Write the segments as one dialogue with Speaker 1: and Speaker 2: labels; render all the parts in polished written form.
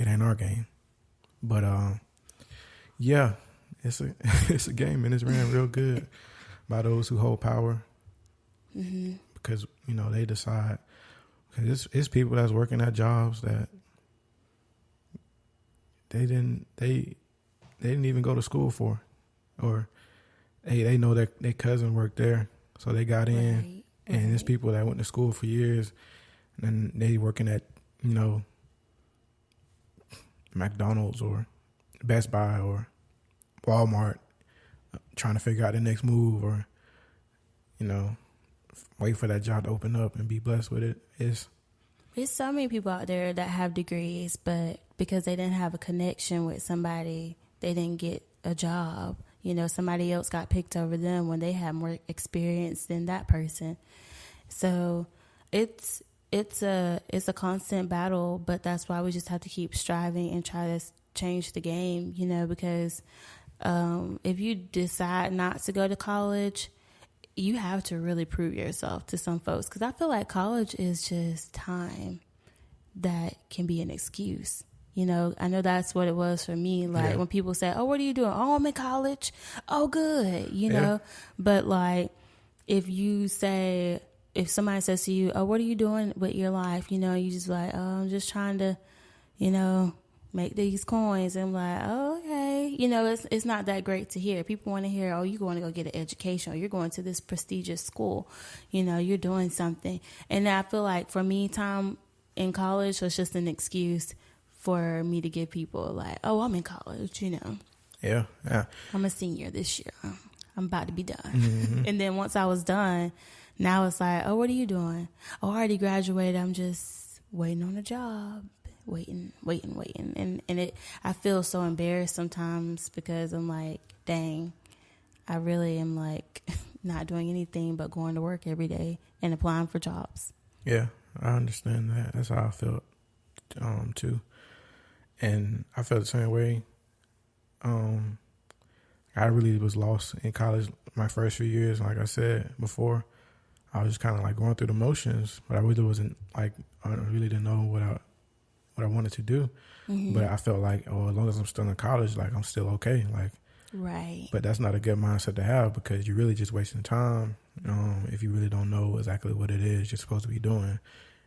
Speaker 1: it ain't our game. But yeah, it's a it's a game, and it's ran real good by those who hold power.
Speaker 2: Mm-hmm.
Speaker 1: Because they decide. Because it's people that's working at jobs that they didn't even go to school for, or they know that their cousin worked there, so they got in.
Speaker 2: Right.
Speaker 1: And there's people that went to school for years, and they working at McDonald's or Best Buy or Walmart, trying to figure out the next move, or wait for that job to open up and be blessed with it. It's
Speaker 2: so many people out there that have degrees, but because they didn't have a connection with somebody, they didn't get a job. Somebody else got picked over them when they had more experience than that person. So it's a constant battle, but that's why we just have to keep striving and try to change the game, because if you decide not to go to college, you have to really prove yourself to some folks, because I feel like college is just time that can be an excuse. I know that's what it was for me. Like when people say, "Oh, what are you doing?" "Oh, I'm in college." "Oh, good." Know, but like if somebody says to you, "Oh, what are you doing with your life?" You just like, "Oh, I'm just trying to, make these coins." And I'm like, "Oh, okay." It's not that great to hear. People want to hear, "Oh, you're going to go get an education, or you're going to this prestigious school. You're doing something." And I feel like for me, time in college was just an excuse for me to give people like, "Oh, I'm in college,
Speaker 1: Yeah.
Speaker 2: I'm a senior this year. I'm about to be done."
Speaker 1: Mm-hmm.
Speaker 2: And then once I was done, now it's like, "Oh, what are you doing?" "Oh, I already graduated. I'm just waiting on a job." Waiting. And I feel so embarrassed sometimes, because I'm like, dang, I really am like not doing anything but going to work every day and applying for jobs.
Speaker 1: Yeah, I understand that. That's how I felt too. And I felt the same way. I really was lost in college my first few years. Like I said before, I was just kind of like going through the motions, but I really wasn't like, I really didn't know what I wanted to do.
Speaker 2: Mm-hmm.
Speaker 1: But I felt like, as long as I'm still in college, like I'm still okay. Like,
Speaker 2: right.
Speaker 1: But that's not a good mindset to have, because you're really just wasting time. If you really don't know exactly what it is you're supposed to be doing,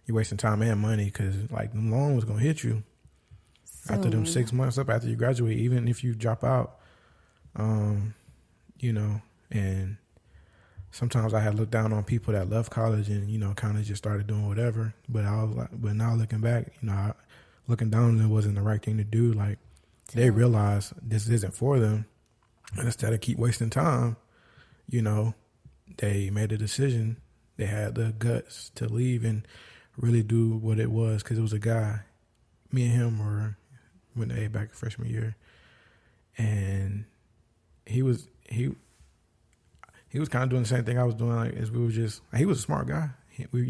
Speaker 1: you're wasting time and money, because like the loan was gonna hit you after them 6 months up after you graduate, even if you drop out. And sometimes I had looked down on people that left college and kind of just started doing whatever. But I was like, but now looking back, looking down on it wasn't the right thing to do. Like they realized this isn't for them, and instead of keep wasting time, they made a decision. They had the guts to leave and really do what it was, because it was a guy. Me and him went to A back freshman year, and he was kind of doing the same thing I was doing. Like, as we were just, he was a smart guy. We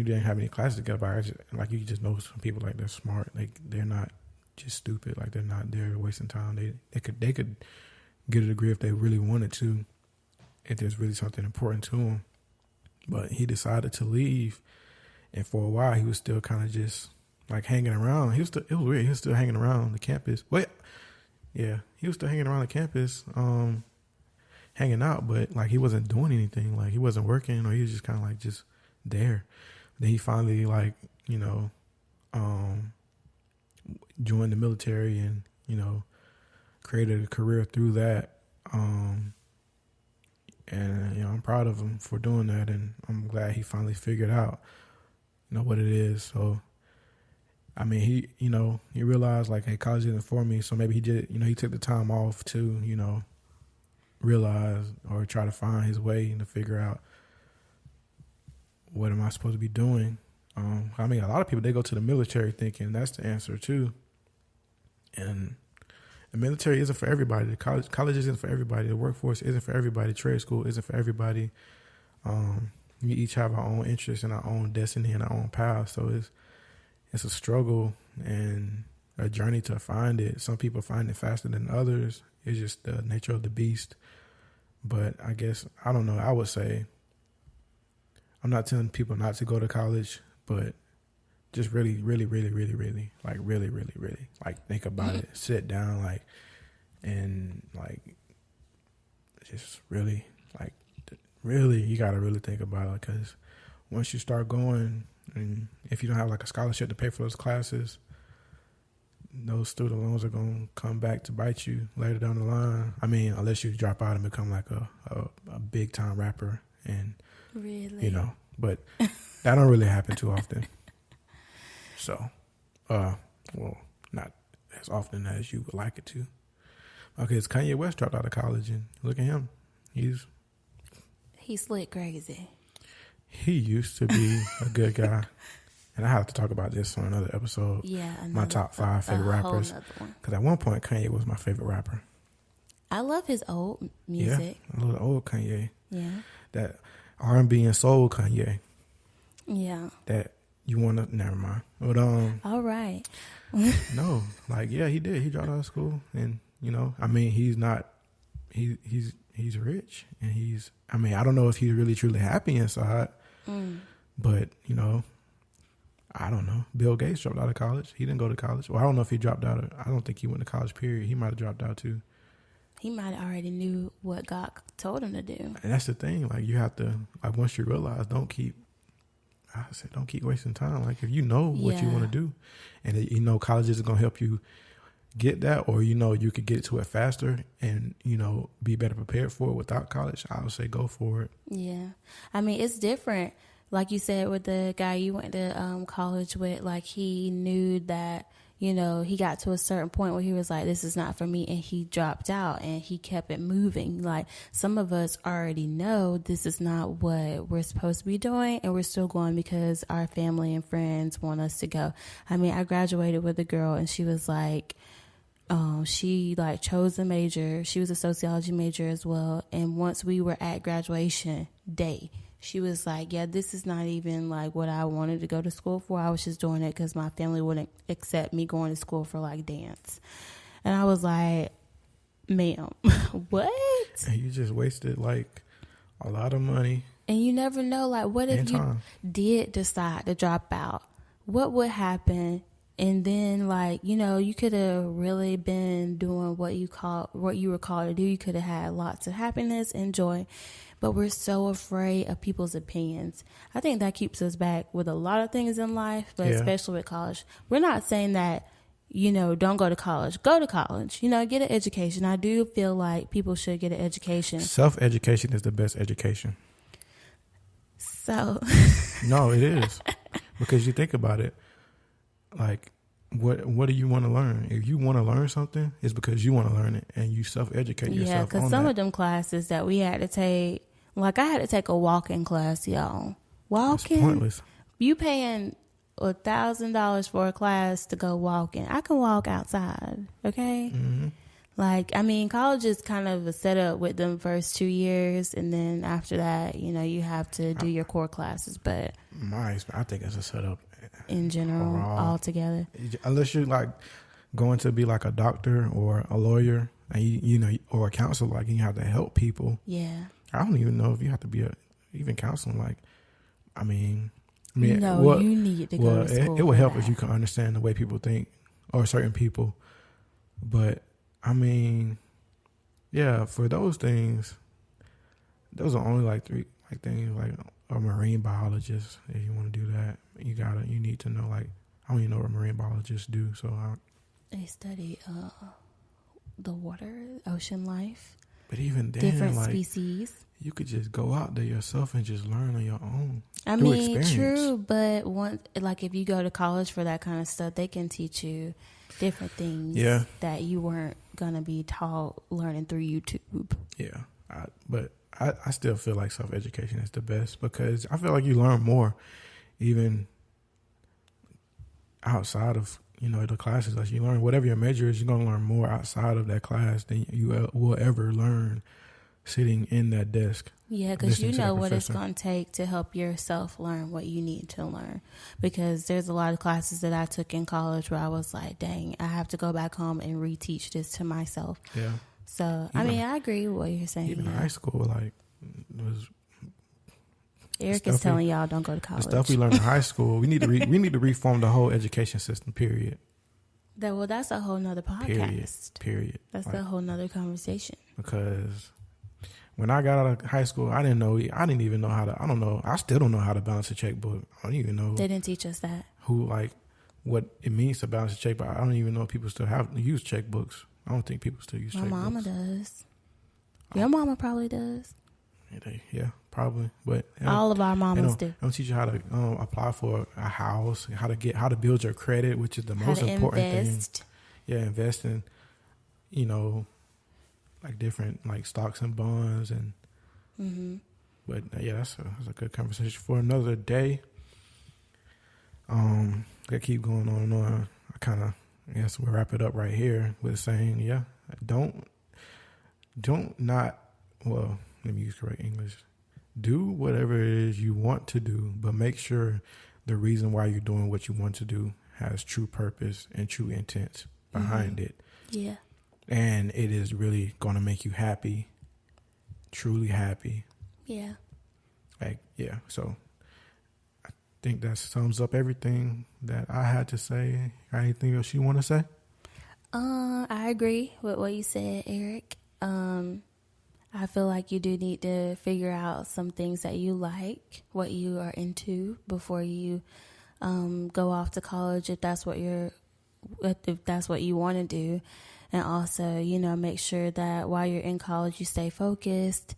Speaker 1: didn't have any classes together. But you just know some people, like, they're smart. Like, they're not just stupid. Like, they're not there wasting time. They could get a degree if they really wanted to, if there's really something important to them. But he decided to leave, and for a while he was still kind of just like hanging around. It was weird. He was still hanging around the campus. He was still hanging around the campus, hanging out, but like he wasn't doing anything. Like he wasn't working, or he was just kind of like just there. Then he finally joined the military and created a career through that. And I'm proud of him for doing that, and I'm glad he finally figured out what it is. So I mean, he realized like, hey, college isn't for me. So maybe he did, he took the time off to, realize or try to find his way and to figure out, what am I supposed to be doing? I mean, a lot of people, they go to the military thinking that's the answer too. And the military isn't for everybody. The college isn't for everybody. The workforce isn't for everybody. Trade school isn't for everybody. We each have our own interests and our own destiny and our own path. So it's a struggle and a journey to find it. Some people find it faster than others. It's just the nature of the beast. But I guess, I don't know, I would say, I'm not telling people not to go to college, but just really, really, really, really, really, like really, really, really, like think about it, sit down, like, and like, just really, like, really, you gotta really think about it, because once you start going, and if you don't have like a scholarship to pay for those classes, those student loans are gonna come back to bite you later down the line. I mean, unless you drop out and become like a big time rapper, and
Speaker 2: Really,
Speaker 1: you know, but that don't really happen too often. So, well, not as often as you would like it to. Okay, it's Kanye West dropped out of college, and look at him. He's
Speaker 2: slick crazy.
Speaker 1: He used to be a good guy. And I have to talk about this on another episode.
Speaker 2: Yeah,
Speaker 1: my top 5 favorite rappers. Because at one point, Kanye was my favorite rapper.
Speaker 2: I love his old music.
Speaker 1: Yeah, I love the old Kanye.
Speaker 2: Yeah.
Speaker 1: That R&B and soul Kanye.
Speaker 2: Yeah.
Speaker 1: That you want to, never mind. But,
Speaker 2: all right.
Speaker 1: no, like, yeah, he did. He dropped out of school. And, you know, I mean, he's not, he's rich. And he's, I mean, I don't know if he's really truly happy inside. But, you know, I don't know. Bill Gates dropped out of college. He didn't go to college. Well, I don't know if he dropped out. I don't think he went to college, period. He might have dropped out, too.
Speaker 2: He might have already knew what God told him to do.
Speaker 1: And that's the thing. Like, you have to, like, once you realize, don't keep wasting time. Like, if you know what you want to do, and you know college isn't going to help you get that, or you know you could get to it faster and, you know, be better prepared for it without college, I would say go for it.
Speaker 2: Yeah. I mean, it's different. Like you said, with the guy you went to college with, like, he knew that, you know, he got to a certain point where he was like, this is not for me, and he dropped out and he kept it moving. Like, some of us already know this is not what we're supposed to be doing, and we're still going because our family and friends want us to go. I mean, I graduated with a girl, and she was like, she like chose a major. She was a sociology major as well. And once we were at graduation day, she was like, yeah, this is not even like what I wanted to go to school for. I was just doing it because my family wouldn't accept me going to school for like dance. And I was like, ma'am, what?
Speaker 1: And you just wasted like a lot of money.
Speaker 2: And you never know, like, what if you did decide to drop out? What would happen? And then, like, you know, you could have really been doing what you were called to do. You could have had lots of happiness and joy. But we're so afraid of people's opinions. I think that keeps us back with a lot of things in life, but especially with college. We're not saying that, you know, don't go to college. Go to college. You know, get an education. I do feel like people should get an education.
Speaker 1: Self-education is the best education.
Speaker 2: So.
Speaker 1: No, it is. Because you think about it, like, what do you want to learn? If you want to learn something, it's because you want to learn it, and you self-educate yourself.
Speaker 2: Yeah, because some of them classes that we had to take, like, I had to take a walking class, y'all. Walking?
Speaker 1: It's pointless.
Speaker 2: You paying $1,000 for a class to go walking. I can walk outside, okay?
Speaker 1: Mm-hmm.
Speaker 2: Like, I mean, college is kind of a setup with them first 2 years, and then after that, you know, you have to do your core classes. But
Speaker 1: I think it's a setup
Speaker 2: in general, altogether.
Speaker 1: Unless you're like going to be like a doctor or a lawyer, and you know, or a counselor, like, you have to help people.
Speaker 2: Yeah.
Speaker 1: I don't even know if you have to be even counseling. Like, I mean,
Speaker 2: no, you need to go to school.
Speaker 1: It would help if you can understand the way people think, or certain people. But I mean, yeah, for those things, those are only like 3 things, like a marine biologist. If you want to do that, you need to know, like, I don't even know what marine biologists do. So
Speaker 2: they study the water, ocean life.
Speaker 1: But even then,
Speaker 2: different
Speaker 1: like,
Speaker 2: species.
Speaker 1: You could just go out there yourself and just learn on your own.
Speaker 2: I mean, experience. True, but like, if you go to college for that kind of stuff, they can teach you different things that you weren't gonna be taught learning through YouTube. Yeah,
Speaker 1: but I still feel like self-education is the best, because I feel like you learn more even outside of, you know, the classes. Like, you learn whatever your major is, you're gonna learn more outside of that class than you will ever learn sitting in that desk.
Speaker 2: Yeah, because you know what it's going to take to help yourself learn what you need to learn. Because there's a lot of classes that I took in college where I was like, dang, I have to go back home and reteach this to myself. Yeah. So, I mean, I agree with what you're saying.
Speaker 1: Even high school, like,
Speaker 2: Eric is telling y'all don't go to
Speaker 1: The
Speaker 2: college.
Speaker 1: stuff we learned in high school, we need to reform the whole education system. Period.
Speaker 2: That's a whole nother podcast.
Speaker 1: Period.
Speaker 2: That's a whole nother conversation.
Speaker 1: Because when I got out of high school, I didn't even know how to. I don't know. I still don't know how to balance a checkbook. I don't even know.
Speaker 2: They didn't teach us that.
Speaker 1: What it means to balance a checkbook. I don't even know if people still use checkbooks. I don't think people still use checkbooks.
Speaker 2: My mama does. Your mama probably does.
Speaker 1: Yeah, probably. But
Speaker 2: all of our mamas do.
Speaker 1: They don't teach you how to apply for a house, how to build your credit, which is the most important thing. Yeah, invest in, like different like stocks and bonds and. Mm-hmm. But yeah, that's a good conversation for another day. I keep going on and on. I guess we'll wrap it up right here with saying, let me use correct English. Do whatever it is you want to do, but make sure the reason why you're doing what you want to do has true purpose and true intent behind it.
Speaker 2: Yeah.
Speaker 1: And it is really going to make you happy, truly happy.
Speaker 2: Yeah.
Speaker 1: So I think that sums up everything that I had to say. Got anything else you want to say?
Speaker 2: I agree with what you said, Eric. I feel like you do need to figure out some things that you like, what you are into before you go off to college, if that's what you want to do. And also, make sure that while you're in college, you stay focused.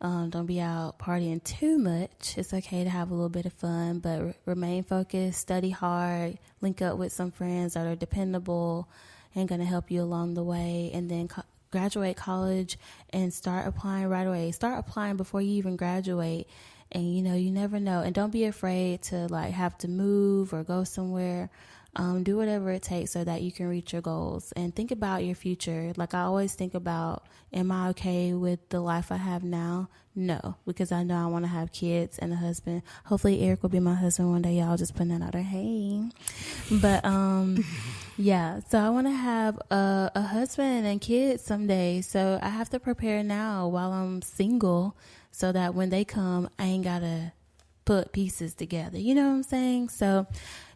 Speaker 2: Don't be out partying too much. It's okay to have a little bit of fun, but remain focused, study hard, link up with some friends that are dependable and going to help you along the way. And then graduate college and start applying right away. Start applying before you even graduate. And, you never know. And don't be afraid to have to move or go somewhere. Do whatever it takes so that you can reach your goals, and think about your future. I always think about, am I okay with the life I have now? No, because I know I want to have kids and a husband. Hopefully Eric will be my husband one day. Y'all just putting that out there. Hey, but, yeah, so I want to have a husband and kids someday. So I have to prepare now while I'm single so that when they come, I ain't got to put pieces together. You know what I'm saying? So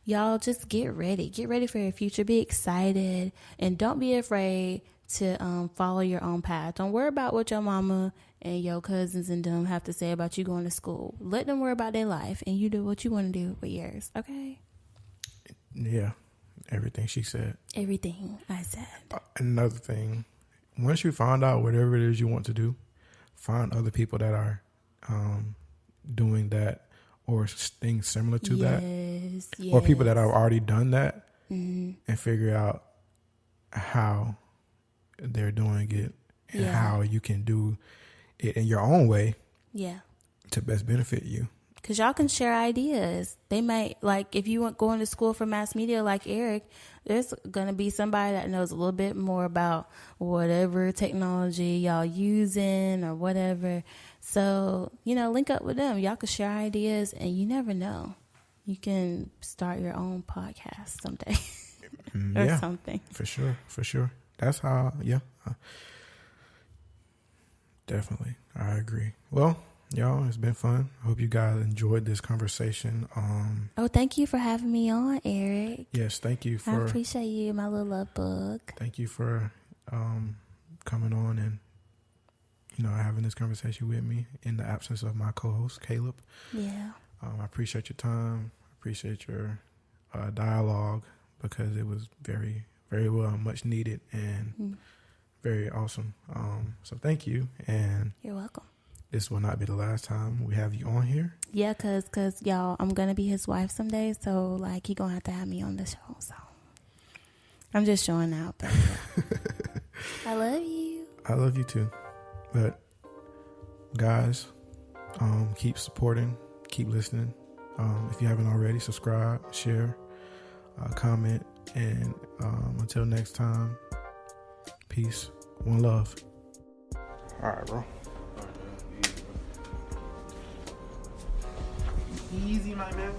Speaker 2: y'all just get ready for your future. Be excited and don't be afraid to follow your own path. Don't worry about what your mama and your cousins and them have to say about you going to school. Let them worry about their life and you do what you want to do with yours. Okay?
Speaker 1: Yeah. Everything she said.
Speaker 2: Everything I said.
Speaker 1: Another thing, once you find out whatever it is you want to do, find other people that are doing that or things similar to that, or people that have already done that, and figure out how they're doing it and how you can do it in your own way to best benefit you.
Speaker 2: Because y'all can share ideas. They might, if you want going to school for mass media like Eric, there's going to be somebody that knows a little bit more about whatever technology y'all using or whatever. So, link up with them. Y'all can share ideas, and you never know. You can start your own podcast someday or something. For
Speaker 1: sure. That's how, definitely. I agree. Well, y'all, it's been fun. I hope you guys enjoyed this conversation.
Speaker 2: Thank you for having me on, Eric.
Speaker 1: Yes, thank you for.
Speaker 2: I appreciate you, my little love bug.
Speaker 1: Thank you for coming on and having this conversation with me in the absence of my co-host Caleb.
Speaker 2: Yeah.
Speaker 1: I appreciate your time. I appreciate your dialogue, because it was very, very well, much needed and very awesome. So thank you, and
Speaker 2: you're welcome.
Speaker 1: This will not be the last time we have you on here.
Speaker 2: Yeah, cause y'all, I'm gonna be his wife someday, so he gonna have to have me on the show. So I'm just showing out, but I love you.
Speaker 1: I love you too. But guys, keep supporting, keep listening. If you haven't already, subscribe, share, comment, and until next time, peace, one love. All right, bro. Easy, my man.